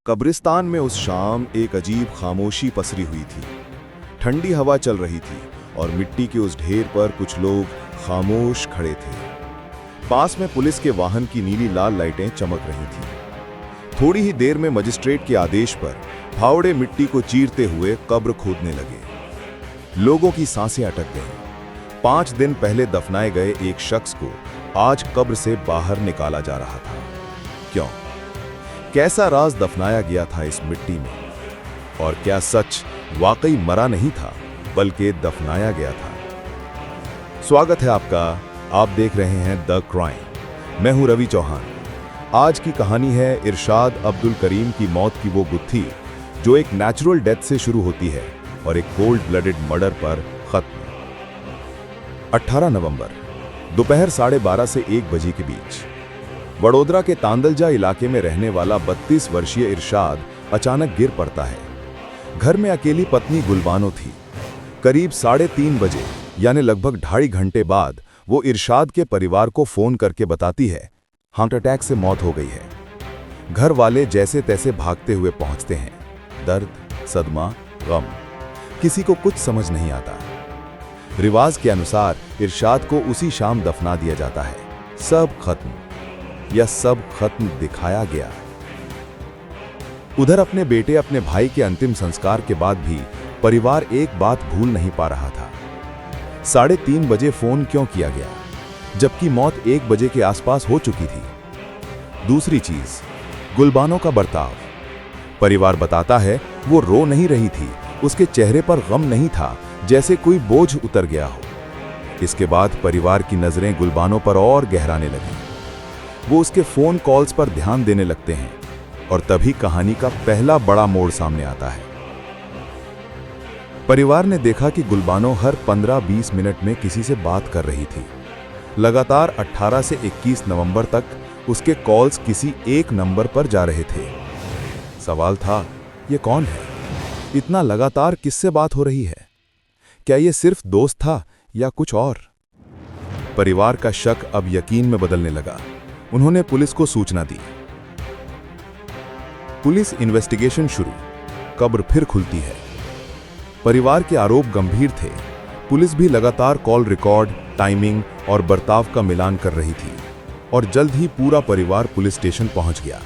कब्रिस्तान में उस शाम एक अजीब खामोशी पसरी हुई थी। ठंडी हवा चल रही थी और मिट्टी के उस ढेर पर कुछ लोग खामोश खड़े थे। पास में पुलिस के वाहन की नीली लाल लाइटें चमक रही थीं। थोड़ी ही देर में मजिस्ट्रेट के आदेश पर फावड़े मिट्टी को चीरते हुए कब्र खोदने लगे। लोगों की सांसें अटक गईं। 5 दिन पहले दफनाए गए एक शख्स को आज कब्र से बाहर निकाला जा रहा था। क्यों? कैसा राज दफनाया गया था इस मिट्टी में? और क्या सच वाकई मरा नहीं था बल्कि दफनाया गया था? स्वागत है आपका। आप देख रहे हैं द क्राइम। मैं हूं रवि चौहान। आज की कहानी है इरशाद अब्दुल करीम की मौत की वो गुत्थी जो एक नेचुरल डेथ से शुरू होती है और एक कोल्ड ब्लडेड मर्डर पर खत्म। 18 नवंबर दोपहर 12:30 से 1 बजे के बीच वडोदरा के तांदलजा इलाके में रहने वाला 32 वर्षीय इरशाद अचानक गिर पड़ता है। घर में अकेली पत्नी गुलबानो थी। करीब 3:30 बजे यानी लगभग 2.5 घंटे बाद वो इरशाद के परिवार को फोन करके बताती है हार्ट अटैक से मौत हो गई है। घर वाले जैसे तैसे भागते हुए पहुंचते हैं। दर्द, सदमा, गम, किसी को कुछ समझ नहीं आता। रिवाज के अनुसार इरशाद को उसी शाम दफना दिया जाता है। सब खत्म या सब खत्म दिखाया गया। उधर अपने बेटे अपने भाई के अंतिम संस्कार के बाद भी परिवार एक बात भूल नहीं पा रहा था। 3:30 बजे फोन क्यों किया गया जबकि मौत 1 बजे के आसपास हो चुकी थी? दूसरी चीज, गुलबानो का बर्ताव। परिवार बताता है वो रो नहीं रही थी, उसके चेहरे पर गम नहीं था, जैसे कोई बोझ उतर गया हो। इसके बाद परिवार की नजरें गुलबानो पर और गहराने लगी। वो उसके फोन कॉल्स पर ध्यान देने लगते हैं और तभी कहानी का पहला बड़ा मोड़ सामने आता है। परिवार ने देखा कि गुलबानो हर 15-20 मिनट में किसी से बात कर रही थी। लगातार 18 से 21 नवंबर तक उसके कॉल्स किसी एक नंबर पर जा रहे थे। सवाल था, ये कौन है? इतना लगातार किससे बात हो रही है? क्या ये सिर्फ दोस्त था या कुछ और? परिवार का शक अब यकीन में बदलने लगा। उन्होंने पुलिस को सूचना दी। पुलिस इन्वेस्टिगेशन शुरू। कब्र फिर खुलती है। परिवार के आरोप गंभीर थे। पुलिस भी लगातार कॉल रिकॉर्ड, टाइमिंग और बर्ताव का मिलान कर रही थी और जल्द ही पूरा परिवार पुलिस स्टेशन पहुंच गया।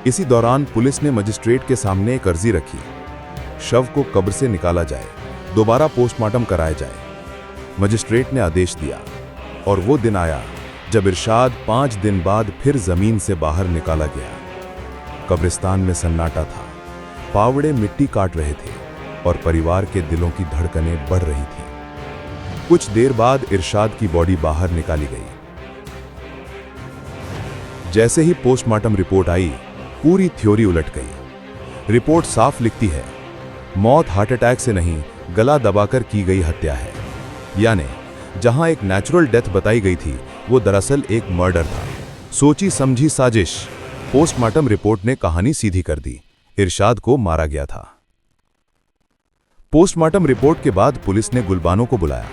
इसी दौरान पुलिस ने मजिस्ट्रेट के सामने एक अर्जी रखी। शव को कब्र से निकाला जाए, दोबारा पोस्टमार्टम कराया जाए। मजिस्ट्रेट ने आदेश दिया और वो दिन आया जब इरशाद 5 दिन बाद फिर जमीन से बाहर निकाला गया। कब्रिस्तान में सन्नाटा था। फावड़े मिट्टी काट रहे थे और परिवार के दिलों की धड़कनें बढ़ रही थी। कुछ देर बाद इरशाद की बॉडी बाहर निकाली गई। जैसे ही पोस्टमार्टम रिपोर्ट आई, पूरी थ्योरी उलट गई। रिपोर्ट साफ लिखती है, मौत हार्ट अटैक से नहीं, गला दबाकर की गई हत्या है। यानी जहां एक नेचुरल डेथ बताई गई थी, वो दरअसल एक मर्डर था। सोची समझी साजिश। पोस्टमार्टम रिपोर्ट ने कहानी सीधी कर दी। इरशाद को मारा गया था। पोस्टमार्टम रिपोर्ट के बाद पुलिस ने गुलबानो को बुलाया।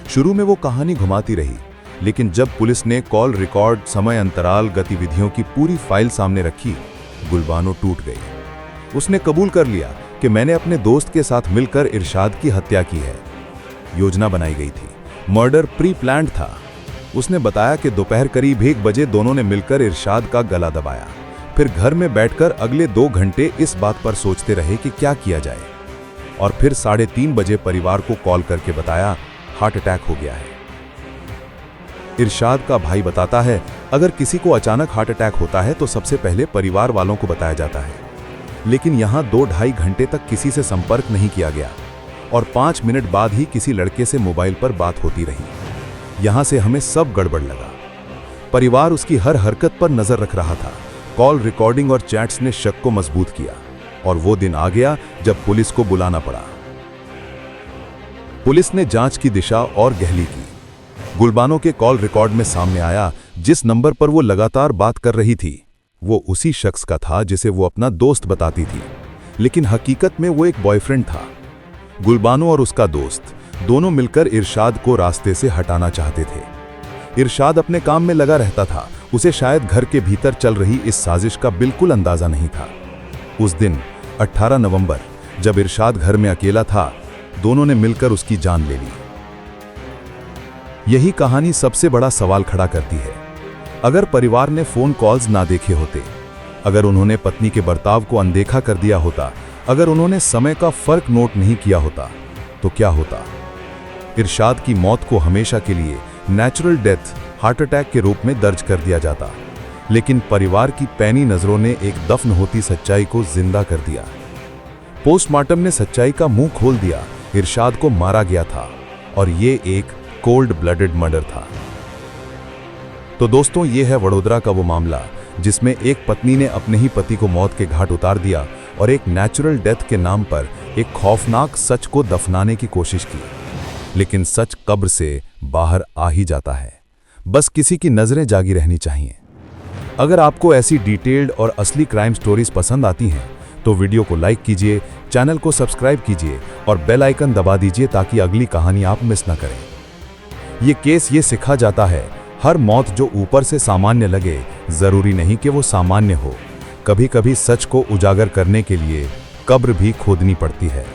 शुरू में वो कहानी घुमाती रही, लेकिन जब पुलिस ने कॉल रिकॉर्ड, समय अंतराल, गतिविधियों की पूरी फाइल सामने रखी, गुलबानो टूट गई। उसने कबूल कर लिया कि मैंने अपने दोस्त के साथ मिलकर इरशाद की हत्या की है। योजना बनाई गई थी। मर्डर प्री प्लान्ड था। उसने बताया कि दोपहर करीब 1 बजे दोनों ने मिलकर इरशाद का गला दबाया। फिर घर में बैठकर अगले 2 घंटे इस बात पर सोचते रहे कि क्या किया जाए। और फिर 3:30 बजे परिवार को कॉल करके बताया हार्ट अटैक हो गया है। इरशाद का भाई बताता है, अगर किसी को अचानक हार्ट अटैक होता है तो सबसे पहले परिवार वालों को बताया जाता है। लेकिन यहां 2-2.5 घंटे तक किसी से संपर्क नहीं किया गया और 5 मिनट बाद ही किसी लड़के से मोबाइल पर बात होती रही। यहां से हमें सब गड़बड़ लगा। परिवार उसकी हर हरकत पर नजर रख रहा था। कॉल रिकॉर्डिंग और चैट्स ने शक को मजबूत किया और वो दिन आ गया जब पुलिस को बुलाना पड़ा। पुलिस ने जांच की दिशा और गहरी की। गुलबानो के कॉल रिकॉर्ड में सामने आया जिस नंबर पर वो लगातार बात कर रही थी, वो उसी शख्स का था जिसे वो अपना दोस्त बताती थी। लेकिन हकीकत में वो एक बॉयफ्रेंड था। गुलबानो और उसका दोस्त दोनों मिलकर इरशाद को रास्ते से हटाना चाहते थे। इरशाद अपने काम में लगा रहता था। उसे शायद घर के भीतर चल रही इस साजिश का बिल्कुल अंदाजा नहीं था। उस दिन 18 नवंबर जब इरशाद घर में अकेला था, दोनों ने मिलकर उसकी जान ले ली। यही कहानी सबसे बड़ा सवाल खड़ा करती है। अगर परिवार ने फोन कॉल्स ना देखे होते, अगर उन्होंने पत्नी के बर्ताव को अनदेखा कर दिया होता, अगर उन्होंने समय का फर्क नोट नहीं किया होता, तो क्या होता? इरशाद की मौत को हमेशा के लिए नेचुरल डेथ, हार्ट अटैक के रूप में दर्ज कर दिया जाता, लेकिन परिवार की पैनी नजरों ने एक दफन होती सच्चाई को जिंदा कर दिया। पोस्टमार्टम ने सच्चाई का मुंह खोल दिया। इरशाद को मारा गया था और ये एक कोल्ड ब्लडेड मर्डर था। तो दोस्तों, ये है वडोदरा का वो मामला जिसमें एक पत्नी ने अपने ही पति को मौत के घाट उतार दिया और एक नेचुरल डेथ के नाम पर एक खौफनाक सच को दफनाने की कोशिश की। लेकिन सच कब्र से बाहर आ ही जाता है, बस किसी की नजरें जागी रहनी चाहिए। अगर आपको ऐसी डिटेल्ड और असली क्राइम स्टोरीज पसंद आती हैं तो वीडियो को लाइक कीजिए, चैनल को सब्सक्राइब कीजिए और बेल आइकन दबा दीजिए ताकि अगली कहानी आप मिस ना करें। ये केस ये सिखा जाता है, हर मौत जो ऊपर से सामान्य लगे जरूरी नहीं कि वो सामान्य हो। कभी कभी सच को उजागर करने के लिए कब्र भी खोदनी पड़ती है।